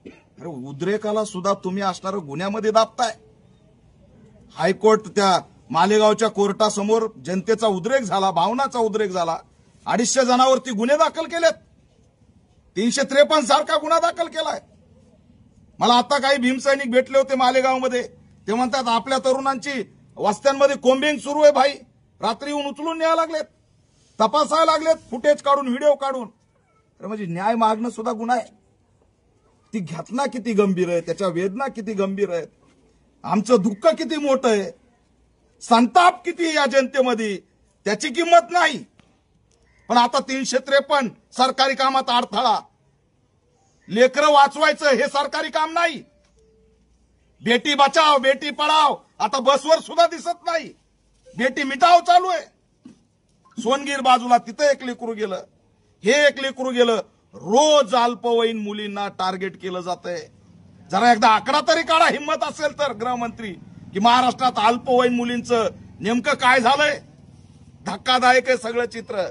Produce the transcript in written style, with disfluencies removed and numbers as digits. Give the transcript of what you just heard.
अरे उद्रेकाला सुद्धा तुम्ही असणारं गुन्ह्यामध्ये दाबताय। हायकोर्ट त्या मालेगावच्या कोर्टासमोर जनतेचा उद्रेक झाला, भावनाचा उद्रेक झाला, 250 जणांवरती गुन्हे दाखल केलेत, 353 सारखा गुन्हा दाखल केलाय। मला आता काही भीमसैनिक भेटले होते मालेगावमध्ये, ते म्हणतात आपल्या तरुणांची वस्त्यांमध्ये कोम्बिंग सुरू आहे भाई, रात्री येऊन उचलून न्यायला लागलेत, तपासायला लागलेत, फुटेज काढून व्हिडिओ काढून। तर म्हणजे न्याय मागणं सुद्धा गुन्हा आहे। ती घटना किती गंभीर आहे, त्याच्या वेदना किती गंभीर आहेत, आमचं दुःख किती मोठं आहे, संताप किती या जनतेमध्ये, त्याची किंमत नाही। पण आता 353 सरकारी कामात अडथळा, लेकरं वाचवायचं हे सरकारी काम नाही। बेटी बचाव बेटी पढाव आता बसवर सुद्धा दिसत नाही, बेटी मिटाव चालू आहे। सोनगीर बाजूला तिथे एक लेकरू गेलं, हे एक लेकरू गेलं, रोज अल्पवयीन मुलींना टार्गेट केलं जातंय। जरा एकदा आकडा तरी काढा, हिम्मत असेल तर गृहमंत्री, की महाराष्ट्रात अल्पवयीन मुलींचं नेमकं काय झालंय। धक्कादायक आहे सगळं चित्र।